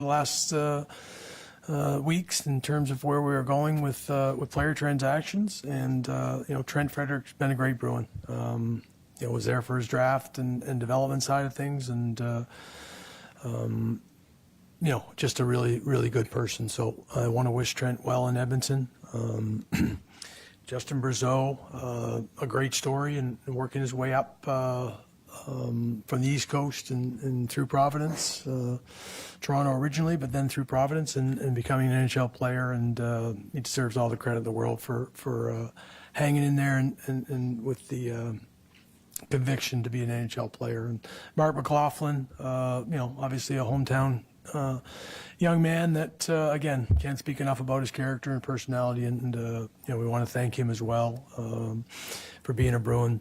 the last weeks in terms of where we are going with player transactions. And Trent Frederick's been a great Bruin. Was there for his draft and development side of things, and just a really, really good person. So I want to wish Trent well in Edmonton. Justin Brazeau, a great story, and working his way up from the East Coast and through Providence, Toronto originally, but then through Providence and becoming an NHL player. And he deserves all the credit in the world for hanging in there and with the conviction to be an NHL player. And Mark McLaughlin, obviously a hometown young man that, again, can't speak enough about his character and personality, and we want to thank him as well for being a Bruin.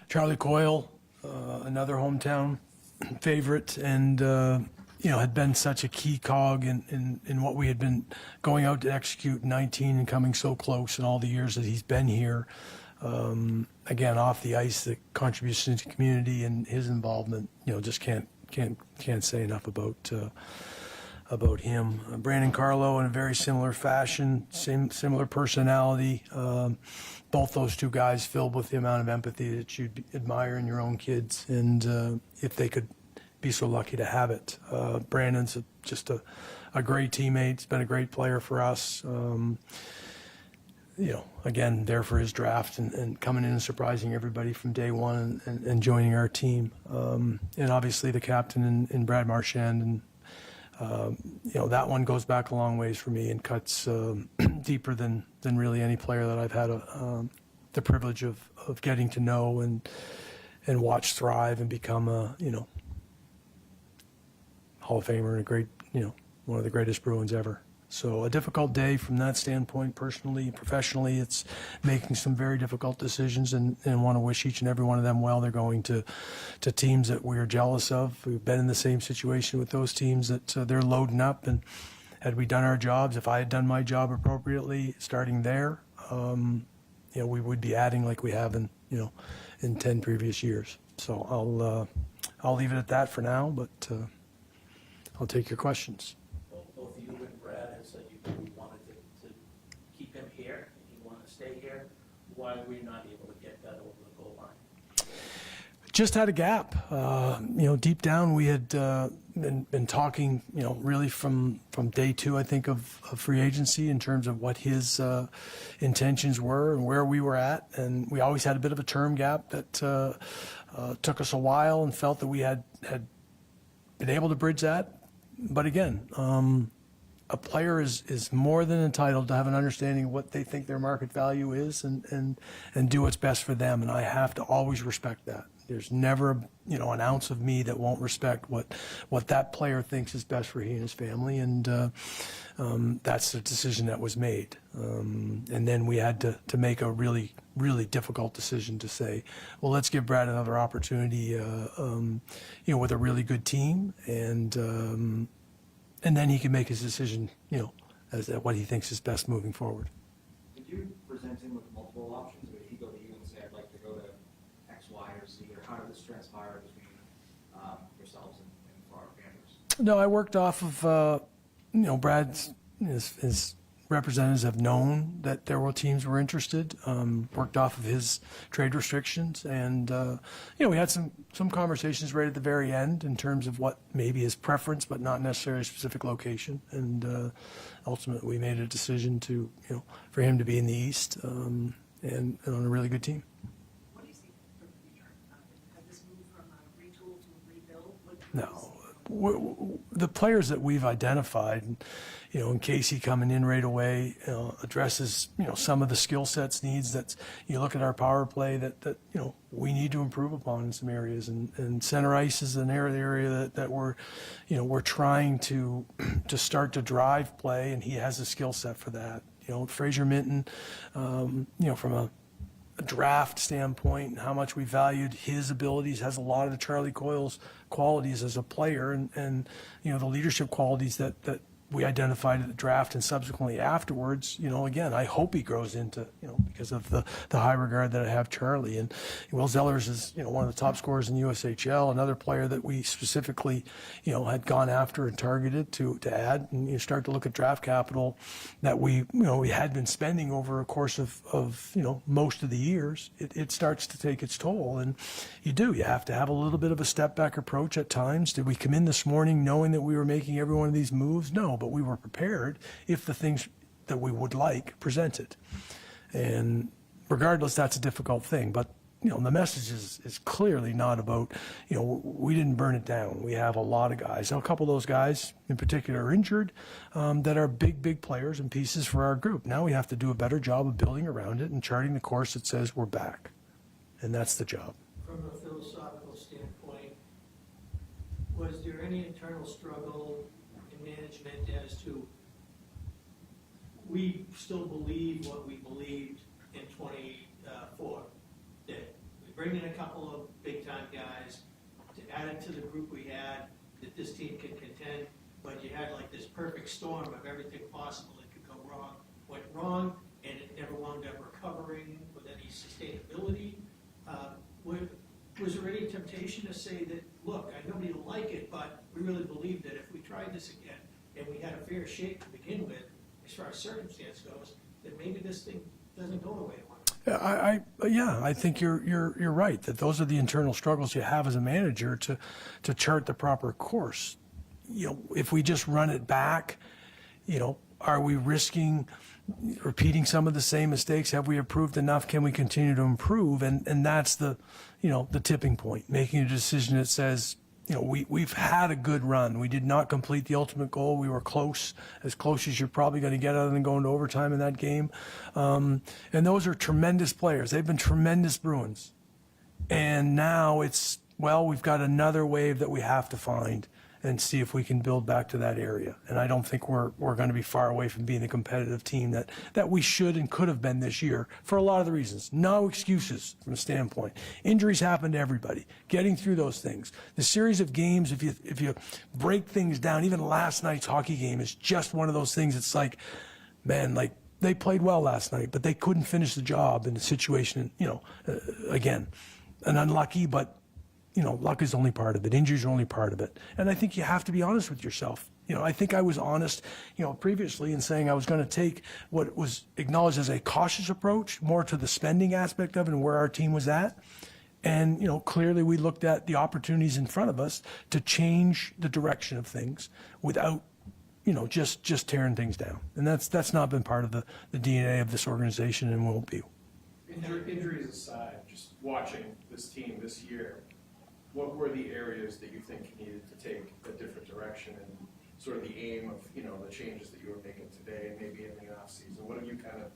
Charlie Coyle, another hometown favorite, and had been such a key cog in what we had been going out to execute in 19 and coming so close in all the years that he's been here. Again, off the ice, the contribution to the community and his involvement, just can't say enough about him. Brandon Carlo, in a very similar fashion, similar personality. Both those two guys filled with the amount of empathy that you'd admire in your own kids, and if they could be so lucky to have it. Brandon's just a great teammate. He's been a great player for us. Again, there for his draft and coming in and surprising everybody from day one and joining our team. And obviously the captain in Brad Marchand. And, that one goes back a long ways for me and cuts deeper than really any player that I've had the privilege of getting to know and watch thrive and become a, Hall of Famer and a great, one of the greatest Bruins ever. So a difficult day from that standpoint, personally and professionally. It's making some very difficult decisions, and want to wish each and every one of them well. They're going to teams that we are jealous of. We've been in the same situation with those teams that they're loading up. And had we done our jobs, if I had done my job appropriately, starting there, we would be adding like we have in 10 previous years. So I'll leave it at that for now, but I'll take your questions. Both you and Brad have said you wanted to keep him here and you want to stay here. Why were you not able to get that over the goal line? Just had a gap. Deep down we had been talking, really from day two, I think, of free agency in terms of what his intentions were and where we were at. And we always had a bit of a term gap that took us a while, and felt that we had been able to bridge that. But again, a player is more than entitled to have an understanding of what they think their market value is and do what's best for them. And I have to always respect that. There's never, an ounce of me that won't respect what that player thinks is best for he and his family. And that's the decision that was made. And then we had to make a really, really difficult decision to say, well, let's give Brad another opportunity, with a really good team, and then he can make his decision, as what he thinks is best moving forward. Did you present him with multiple options, or did he go to you and say, I'd like to go to X, Y, or Z, or how did this transpire between yourselves and Florida Panthers? No, I worked off of, Brad's, his representatives have known that there were teams were interested, worked off of his trade restrictions, and we had some conversations right at the very end in terms of what maybe his preference, but not necessarily a specific location. And ultimately, we made a decision to, for him to be in the East and on a really good team. What do you see for the future? Has this moved from a retool to a rebuild? No. The players that we've identified, in Casey coming in right away, addresses, some of the skill sets needs that you look at our power play that we need to improve upon in some areas. And center ice is an area that we're trying to start to drive play, and he has a skill set for that. Fraser Minton, from a draft standpoint and how much we valued his abilities, has a lot of the Charlie Coyle's qualities as a player, and the leadership qualities that we identified at the draft and subsequently afterwards, again, I hope he grows into, because of the high regard that I have Charlie. And Will Zellers is, one of the top scorers in the USHL, another player that we specifically, had gone after and targeted to add. And you start to look at draft capital that we had been spending over a course of most of the years. It starts to take its toll. And you have to have a little bit of a step back approach at times. Did we come in this morning knowing that we were making every one of these moves? No, but we were prepared if the things that we would like presented. And regardless, that's a difficult thing. But, the message is clearly not about, we didn't burn it down. We have a lot of guys. Now, a couple of those guys in particular are injured that are big players and pieces for our group. Now we have to do a better job of building around it and charting the course that says we're back. And that's the job. From a philosophical standpoint, was there any internal struggle in management as to, we still believe what we believed in 24, that we bring in a couple of big-time guys to add it to the group we had, that this team can contend, but you had like this perfect storm of everything possible that could go wrong, went wrong, and it never wound up recovering with any sustainability. Was there any temptation to say that, look, I know you like it, but we really believe that if we tried this again and we had a fair shake to begin with, as far as circumstance goes, that maybe this thing doesn't go the way it went? I think you're right, that those are the internal struggles you have as a manager to chart the proper course. If we just run it back, are we risking repeating some of the same mistakes? Have we improved enough? Can we continue to improve? And that's the tipping point, making a decision that says, we've had a good run. We did not complete the ultimate goal. We were close as you're probably going to get other than going to overtime in that game. And those are tremendous players. They've been tremendous Bruins. And now we've got another wave that we have to find and see if we can build back to that area. And I don't think we're going to be far away from being the competitive team that we should and could have been this year for a lot of the reasons. No excuses from a standpoint. Injuries happen to everybody. Getting through those things. The series of games, if you break things down, even last night's hockey game is just one of those things. It's like, man, like they played well last night, but they couldn't finish the job in the situation, again, an unlucky, but luck is only part of it. Injuries are only part of it. And I think you have to be honest with yourself. I think I was honest, previously in saying I was going to take what was acknowledged as a cautious approach, more to the spending aspect of it and where our team was at. And, clearly we looked at the opportunities in front of us to change the direction of things without, just tearing things down. And that's not been part of the DNA of this organization and won't be. Injuries aside, just watching this team this year, what were the areas that you think needed to take a different direction and sort of the aim of, the changes that you were making today and maybe in the off season? What have you kind of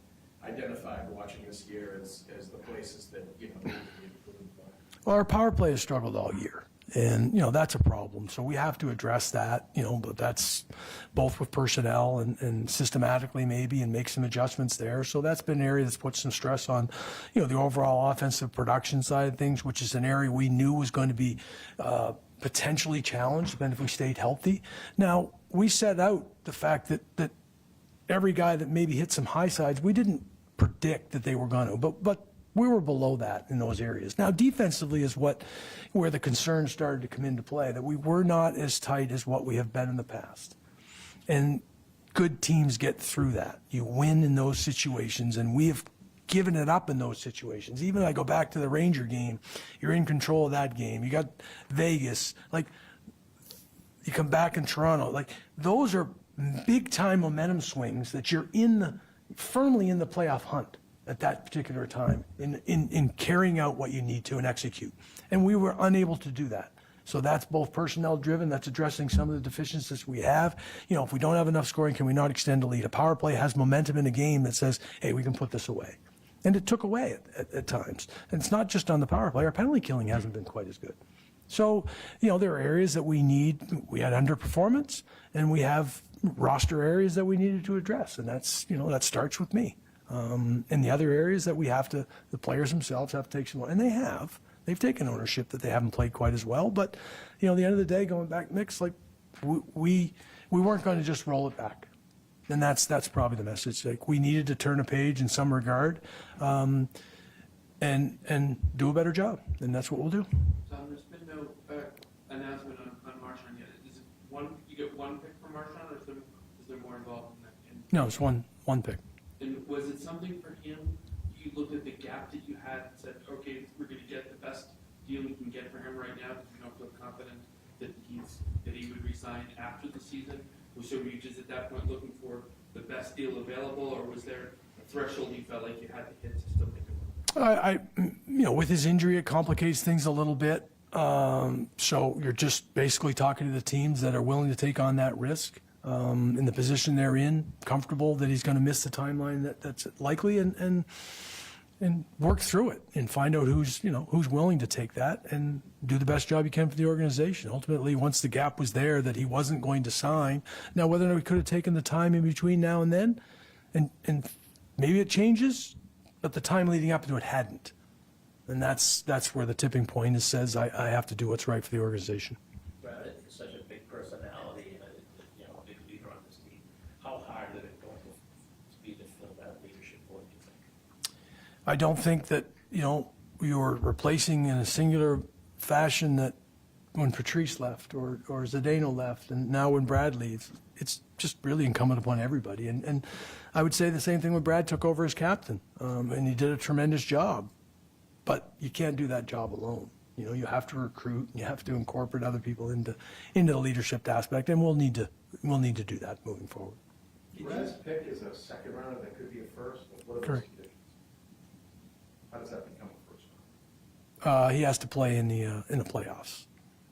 identified watching this year as the places that, need to be improved by? Well, our power play has struggled all year. And, that's a problem. So we have to address that, but that's both with personnel and systematically maybe and make some adjustments there. So that's been an area that's put some stress on, the overall offensive production side of things, which is an area we knew was going to be potentially challenged, but if we stayed healthy. Now, we set out the fact that every guy that maybe hit some high sides, we didn't predict that they were going to, but we were below that in those areas. Now, defensively is where the concerns started to come into play, that we were not as tight as what we have been in the past. And good teams get through that. You win in those situations, and we have given it up in those situations. Even I go back to the Ranger game, you're in control of that game. You got Vegas, like you come back in Toronto. Like those are big-time momentum swings that you're firmly in the playoff hunt at that particular time in carrying out what you need to and execute. And we were unable to do that. So that's both personnel driven, that's addressing some of the deficiencies we have. If we don't have enough scoring, can we not extend a lead? A power play has momentum in a game that says, hey, we can put this away. And it took away at times. And it's not just on the power play. Our penalty killing hasn't been quite as good. So, there are areas that we had underperformance, and we have roster areas that we needed to address. And that's, that starts with me. And the other areas that the players themselves have to take some, and they've taken ownership that they haven't played quite as well. But, at the end of the day, going back, Nick's like, we we weren't going to just roll it back. And that's probably the message. Like, we needed to turn a page in some regard, and do a better job, and that's what we'll do. Tom, there's been no announcement on Marchand yet. Is it you get one pick for Marchand, or is there more involved in that? No, it's one pick. And was it something for him, you looked at the gap that you had and said, okay, we're going to get the best deal we can get for him right now, because we don't feel confident that he would resign after the season? So were you just at that point looking for the best deal available, or was there a threshold you felt like you had to hit to still make it work? With his injury, it complicates things a little bit. So you're just basically talking to the teams that are willing to take on that risk, in the position they're in, comfortable that he's going to miss the timeline that's likely, and work through it and find out who's willing to take that and do the best job you can for the organization. Ultimately, once the gap was there that he wasn't going to sign, now whether or not we could have taken the time in between now and then, and maybe it changes, but the time leading up to it hadn't. And that's where the tipping point is, says I have to do what's right for the organization. Brad is such a big personality and a big leader on this team. How hard is it going to be to fill that leadership role, do you think? I don't think that, you're replacing in a singular fashion that when Patrice left or Zdeno left and now when Brad leaves, it's just really incumbent upon everybody. And I would say the same thing when Brad took over as captain, and he did a tremendous job. But you can't do that job alone. You have to recruit, and you have to incorporate other people into the leadership aspect, and we'll need to do that moving forward. Brad's pick is a second rounder that could be a first, but what are those Correct. conditions? How does that become a first round? He has to play in the playoffs.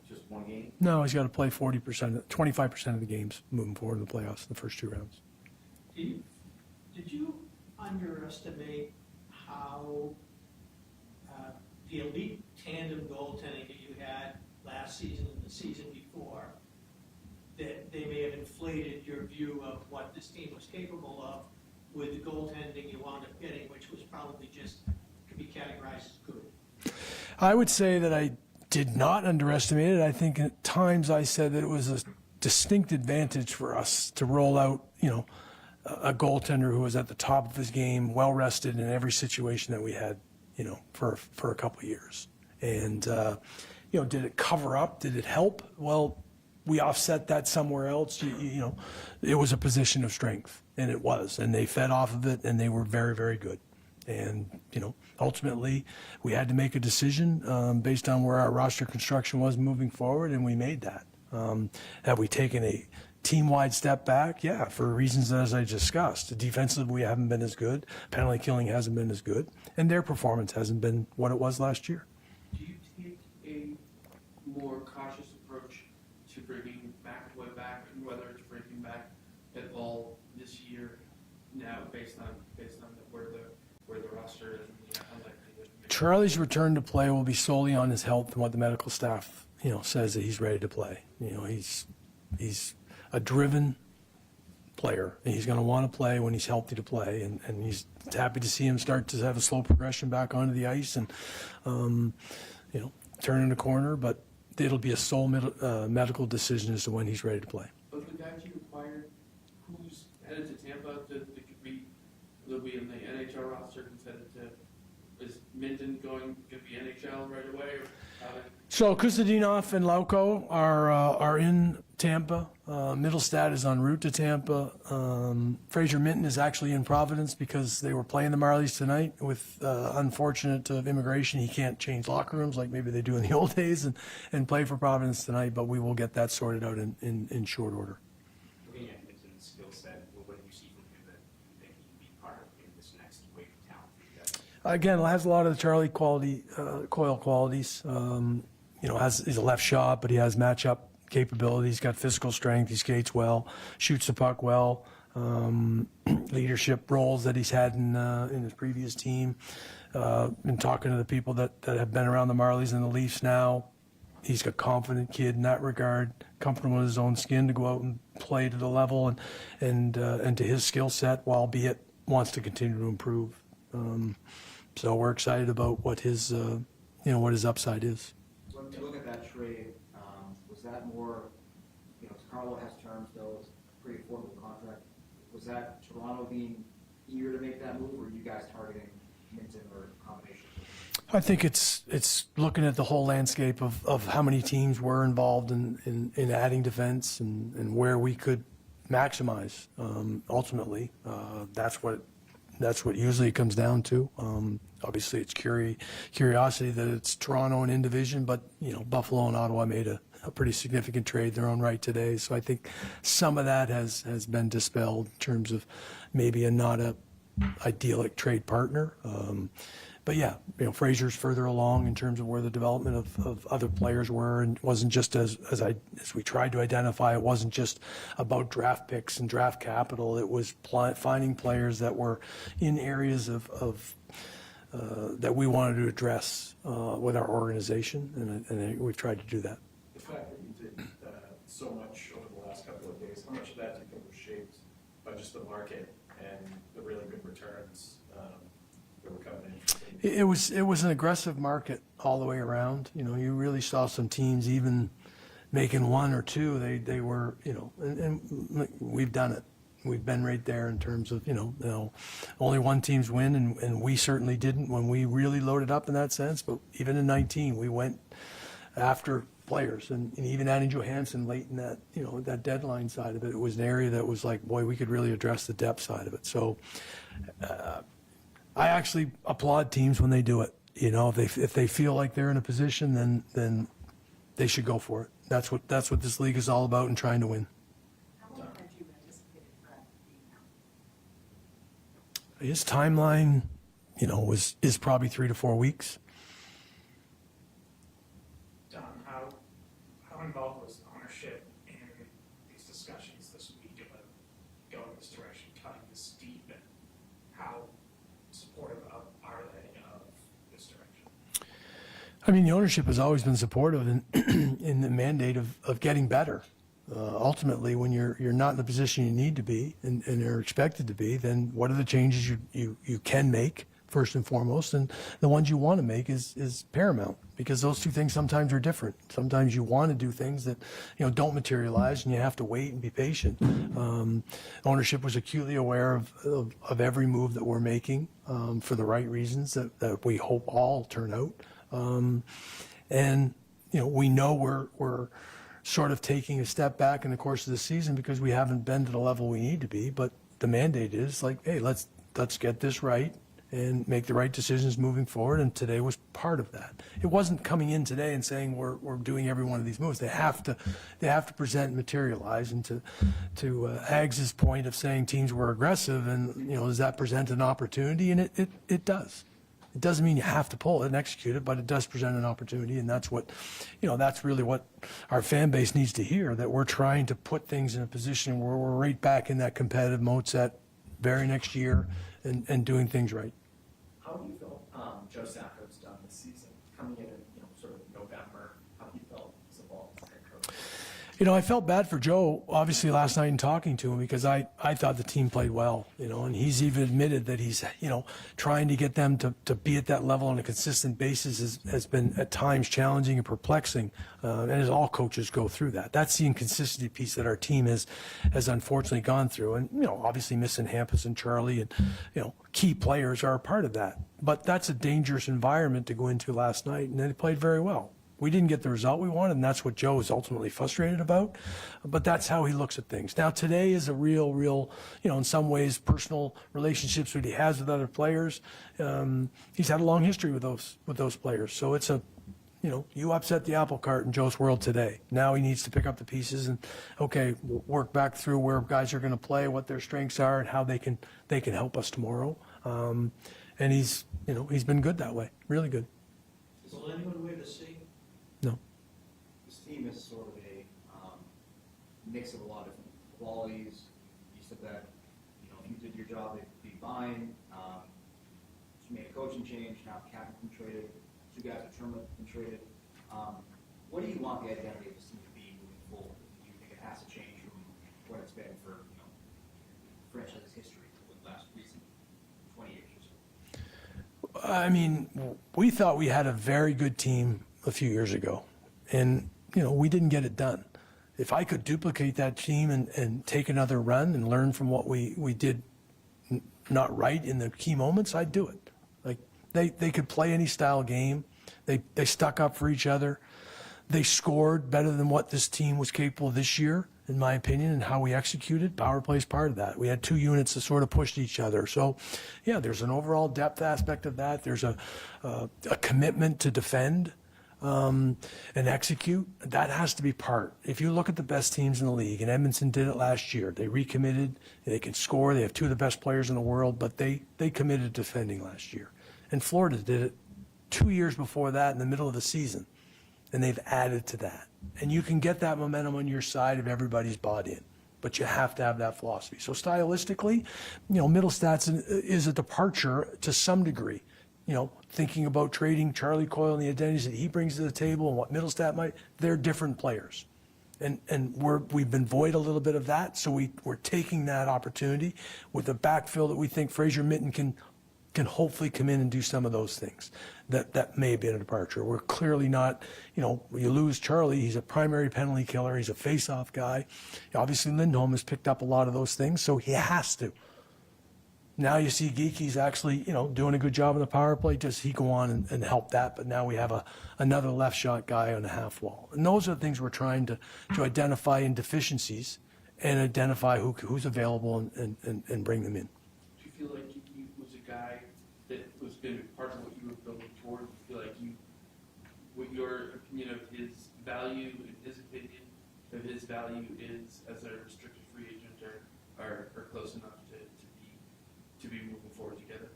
Just one game? No, he's got to play 25% of the games moving forward in the playoffs, the first 2 rounds. Did you underestimate how the elite tandem goaltending that you had last season and the season before, that they may have inflated your view of what this team was capable of with the goaltending you wound up getting, which was probably just, could be categorized as good? I would say that I did not underestimate it. I think at times I said that it was a distinct advantage for us to roll out, a goaltender who was at the top of his game, well rested in every situation that we had, for a couple of years. And, did it cover up? Did it help? Well, we offset that somewhere else. It was a position of strength, and it was. And they fed off of it, and they were very, very good. And, ultimately, we had to make a decision based on where our roster construction was moving forward, and we made that. Have we taken a team-wide step back? Yeah, for reasons as I discussed. Defensively, we haven't been as good. Penalty killing hasn't been as good. And their performance hasn't been what it was last year. Do you take a more cautious approach to bringing McAvoy back, and whether it's bringing back at all this year now, based on where the roster is and the unlikelihood? Charlie's return to play will be solely on his health and what the medical staff, says that he's ready to play. He's a driven player, and he's going to want to play when he's healthy to play, and he's happy to see him start to have a slow progression back onto the ice and, turning the corner, but it'll be a sole medical decision as to when he's ready to play. Of the guys you acquired, who's headed to Tampa that could be, they'll be in the NHL roster, who's headed to, is Minden going to be NHL right away? Or how did, So Kustadinov and Lauko are in Tampa. Middlestad is en route to Tampa. Fraser Minton is actually in Providence because they were playing the Marlies tonight. With unfortunate immigration, he can't change locker rooms like maybe they do in the old days and play for Providence tonight, but we will get that sorted out in short order. Looking at Minton's skill set, what do you see from him that you think he can be part of in this next wave of talent for you guys? Again, it has a lot of the Charlie Coyle qualities. He's a left shot, but he has matchup capabilities. He's got physical strength. He skates well, shoots the puck well. Leadership roles that he's had in his previous team. In talking to the people that have been around the Marlies and the Leafs now, he's a confident kid in that regard, comfortable in his own skin to go out and play to the level and to his skill set, while albeit wants to continue to improve. So we're excited about what his upside is. When you look at that trade, was that more, Carlo has terms though, pretty affordable contract. Was that Toronto being eager to make that move, or are you guys targeting Minton or a combination? I think it's looking at the whole landscape of how many teams were involved in adding defense and where we could maximize. Ultimately, that's what usually it comes down to. Obviously, it's curiosity that it's Toronto and in division, but Buffalo and Ottawa made a pretty significant trade in their own right today. So I think some of that has been dispelled in terms of maybe not a idyllic trade partner. But yeah, Fraser's further along in terms of where the development of other players were, and wasn't just as we tried to identify. It wasn't just about draft picks and draft capital. It was finding players that were in areas of that we wanted to address with our organization, and we've tried to do that. The fact that you did so much over the last couple of days, how much of that do you think was shaped by just the market and the really good returns that were coming in? It was an aggressive market all the way around. You really saw some teams even making one or two. They were, and we've done it. We've been right there in terms of, only one team's win, and we certainly didn't when we really loaded up in that sense. But even in 19, we went after players, and even adding Johansson late in that, that deadline side of it. It was an area that was like, boy, we could really address the depth side of it. So I actually applaud teams when they do it. If they feel like they're in a position, then they should go for it. That's what this league is all about, and trying to win. How long had you anticipated Brad being out? His timeline, is probably 3 to 4 weeks. Don, how involved was ownership in these discussions this week about going this direction, cutting this deep, and how supportive are they of this direction? I mean, the ownership has always been supportive in the mandate of getting better. Ultimately, when you're not in the position you need to be and are expected to be, then what are the changes you can make, first and foremost, and the ones you want to make is paramount, because those two things sometimes are different. Sometimes you want to do things that don't materialize, and you have to wait and be patient. Ownership was acutely aware of every move that we're making for the right reasons that we hope all turn out. And we know we're sort of taking a step back in the course of the season because we haven't been to the level we need to be. But the mandate is like, hey, let's get this right and make the right decisions moving forward. And today was part of that. It wasn't coming in today and saying we're doing every one of these moves. They have to present and materialize. And to Ags's point of saying teams were aggressive, and does that present an opportunity? And it does. It doesn't mean you have to pull it and execute it, but it does present an opportunity, and that's what, that's really what our fan base needs to hear, that we're trying to put things in a position where we're right back in that competitive mode set very next year and doing things right. How do you feel Joe Sacco's done this season, coming in sort of November? How do you feel he's evolved as head coach? I felt bad for Joe, obviously, last night in talking to him, because I thought the team played well, and he's even admitted that he's, trying to get them to be at that level on a consistent basis has been at times challenging and perplexing, and as all coaches go through that. That's the inconsistency piece that our team has unfortunately gone through, and, obviously missing Hampus and Charlie and, key players are a part of that. But that's a dangerous environment to go into last night, and they played very well. We didn't get the result we wanted, and that's what Joe is ultimately frustrated about. But that's how he looks at things. Now, today is a real, in some ways, personal relationships that he has with other players. He's had a long history with those players. So it's you upset the apple cart in Joe's world today. Now he needs to pick up the pieces and, work back through where guys are going to play, what their strengths are, and how they can help us tomorrow. And he's been good that way, really good. Is anyone way to see? No. This team is sort of a mix of a lot of different qualities. You said that, if you did your job, it'd be fine. You made a coaching change, now the captain been traded, 2 guys are terminally been traded. What do you want the identity of this team to be moving forward? Do you think it has to change from what it's been for, franchise history for the last recent 20 years or so? I mean, we thought we had a very good team a few years ago, and we didn't get it done. if I could duplicate that team and take another run and learn from what we did not right in the key moments, I'd do it. Like they could play any style game. They stuck up for each other. They scored better than what this team was capable of this year, in my opinion, and how we executed. Power play is part of that. We had two units that sort of pushed each other. So, yeah, there's an overall depth aspect of that. There's a commitment to defend and execute. That has to be part. If you look at the best teams in the league, and Edmonton did it last year, they recommitted. They can score. They have two of the best players in the world, but they committed to defending last year. And Florida did it 2 years before that in the middle of the season. And they've added to that. And you can get that momentum on your side if everybody's bought in. But you have to have that philosophy. So stylistically, Middlestats is a departure to some degree. Thinking about trading Charlie Coyle and the identities that he brings to the table and what Middlestat might, they're different players. And we've been void a little bit of that, so we're taking that opportunity with a backfill that we think Fraser Mitten can hopefully come in and do some of those things. That may have been a departure. We're clearly not, you lose Charlie, he's a primary penalty killer, he's a face-off guy. Obviously Lindholm has picked up a lot of those things, so he has to. Now you see Geeky's actually, doing a good job on the power play. Does he go on and help that? But now we have another left shot guy on the half wall. And those are the things we're trying to identify in deficiencies and identify who's available and bring them in. Do you feel like he was a guy that was going to be part of what you were building toward? Do you feel like what your opinion of his value and his opinion of his value is as a restricted free agent are close enough to be moving forward together?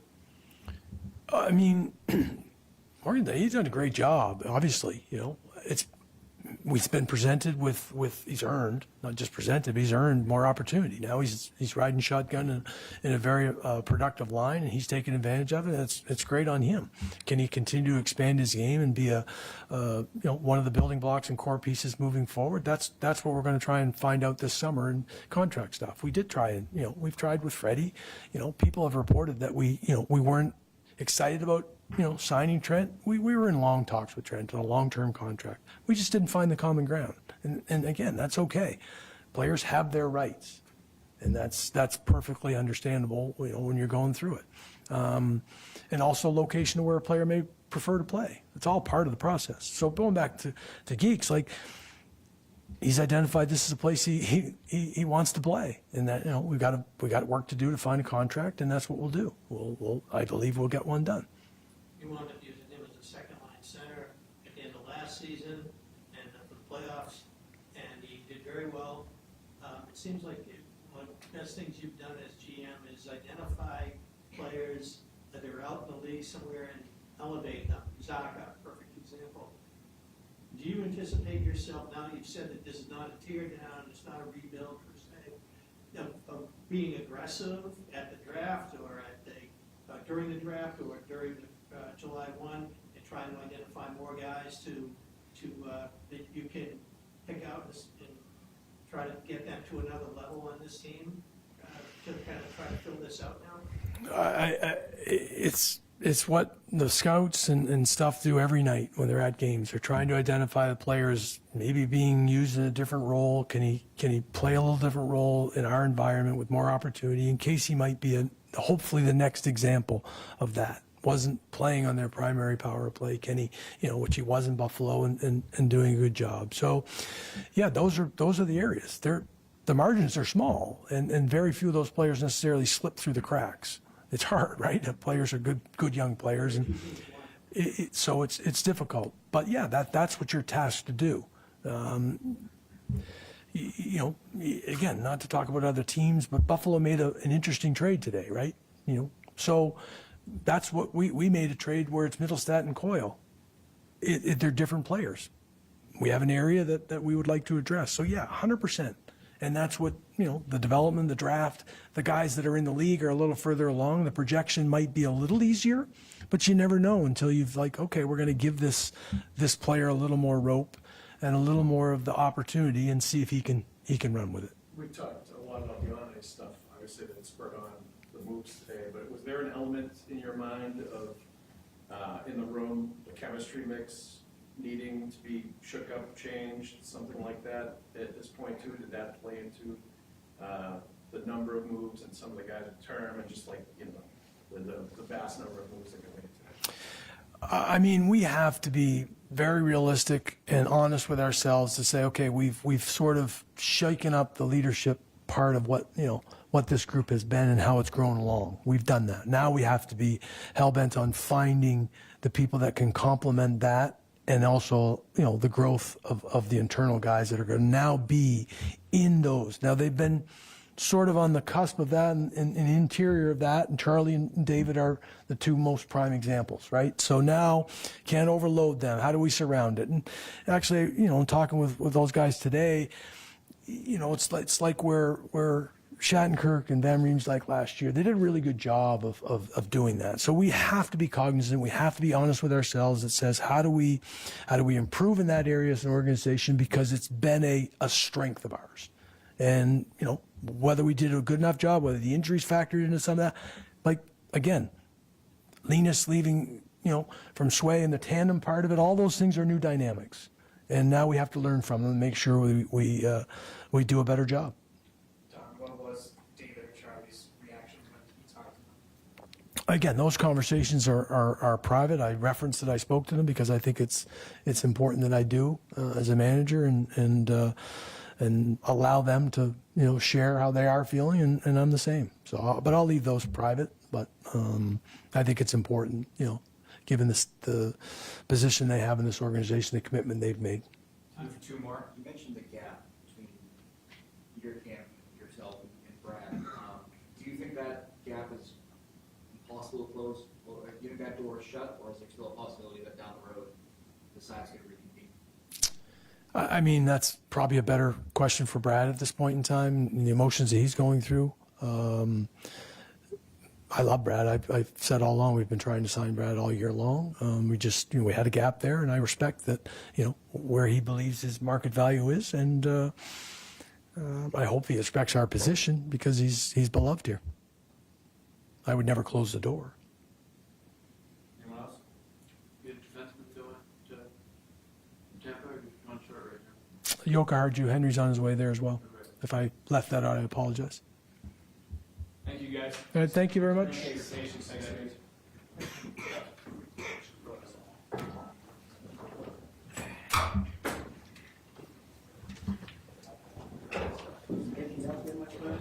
I mean, Morgan, he's done a great job. Obviously, we've been presented with he's earned, not just presented, but he's earned more opportunity. Now he's riding shotgun in a very productive line, and he's taking advantage of it. It's great on him. Can he continue to expand his game and be one of the building blocks and core pieces moving forward? That's what we're going to try and find out this summer in contract stuff. We did try and we've tried with Freddie. People have reported that we weren't excited about signing Trent. We were in long talks with Trent on a long-term contract. We just didn't find the common ground. And again, that's okay. Players have their rights, and that's perfectly understandable when you're going through it. And also location of where a player may prefer to play. It's all part of the process. So going back to Geeks, like he's identified this as a place he wants to play, and that we got work to do to find a contract, and that's what we'll do. I believe we'll get one done. You wound up using him as a second-line center at the end of last season and for the playoffs, and he did very well. It seems like one of the best things you've done as GM is identify players that are out in the league somewhere and elevate them. Zaka, perfect example. Do you anticipate yourself, now that you've said that this is not a tear down, it's not a rebuild per se, of being aggressive at the draft or during the draft or during the July 1 and trying to identify more guys that you can pick out and try to get them to another level on this team to kind of try to fill this out now? It's what the scouts and stuff do every night when they're at games. They're trying to identify the players maybe being used in a different role. Can he play a little different role in our environment with more opportunity? In case he might be hopefully the next example of that. Wasn't playing on their primary power play. Can he, which he was in Buffalo and doing a good job. So, yeah, those are the areas. The margins are small, and very few of those players necessarily slip through the cracks. It's hard, right? The players are good young players, and so it's difficult. But yeah, that's what you're tasked to do. Again, not to talk about other teams, but Buffalo made an interesting trade today, right? So that's what we made a trade where it's Middlestat and Coyle. They're different players. We have an area that we would like to address. So yeah, 100%. And that's what, the development, the draft, the guys that are in the league are a little further along. The projection might be a little easier, but you never know until you've okay, we're going to give this player a little more rope and a little more of the opportunity and see if he can run with it. We talked a lot about the on-ice stuff, obviously, that spurred on the moves today, but was there an element in your mind of, in the room, the chemistry mix needing to be shook up, changed, something like that at this point too? Did that play into the number of moves and some of the guys with term and just like, the vast number of moves that go into it? I mean, we have to be very realistic and honest with ourselves to say, okay, we've sort of shaken up the leadership part of what this group has been and how it's grown along. We've done that. Now we have to be hell-bent on finding the people that can complement that, and also, the growth of the internal guys that are going to now be in those. Now they've been sort of on the cusp of that and interior of that, and Charlie and David are the two most prime examples, right? So now, can't overload them. How do we surround it? And actually, I'm talking with those guys today, it's like where Shattenkirk and Van Riemsdyk last year, they did a really good job of doing that. So we have to be cognizant. We have to be honest with ourselves. That says, how do we improve in that area as an organization, because it's been a strength of ours. And, whether we did a good enough job, whether the injuries factored into some of that, like, again, Linus leaving, from Sway and the tandem part of it, all those things are new dynamics. And now we have to learn from them and make sure we do a better job. Don, what was David or Charlie's reaction when you talked to them? Again, those conversations are private. I referenced that I spoke to them because I think it's important that I do as a manager and allow them to share how they are feeling, and I'm the same. So, but I'll leave those private. But I think it's important, given the position they have in this organization, the commitment they've made. Time for two more. You mentioned the gap between your camp, yourself, and Brad. Do you think that gap is impossible to close? Or do you think that door is shut, or is there still a possibility that down the road the sides could reconvene? I mean, that's probably a better question for Brad at this point in time, and the emotions that he's going through. I love Brad. I've said all along we've been trying to sign Brad all year long. We just, we had a gap there, and I respect that, where he believes his market value is, and I hope he respects our position because he's beloved here. I would never close the door. Anyone else? Good defenseman to Tampa, or do you want short right now? Yoka Harju, Henry's on his way there as well. If I left that out, I apologize. Thank you, guys. All right, thank you very much. Appreciate the patience. Thanks, guys. Anything else, much better?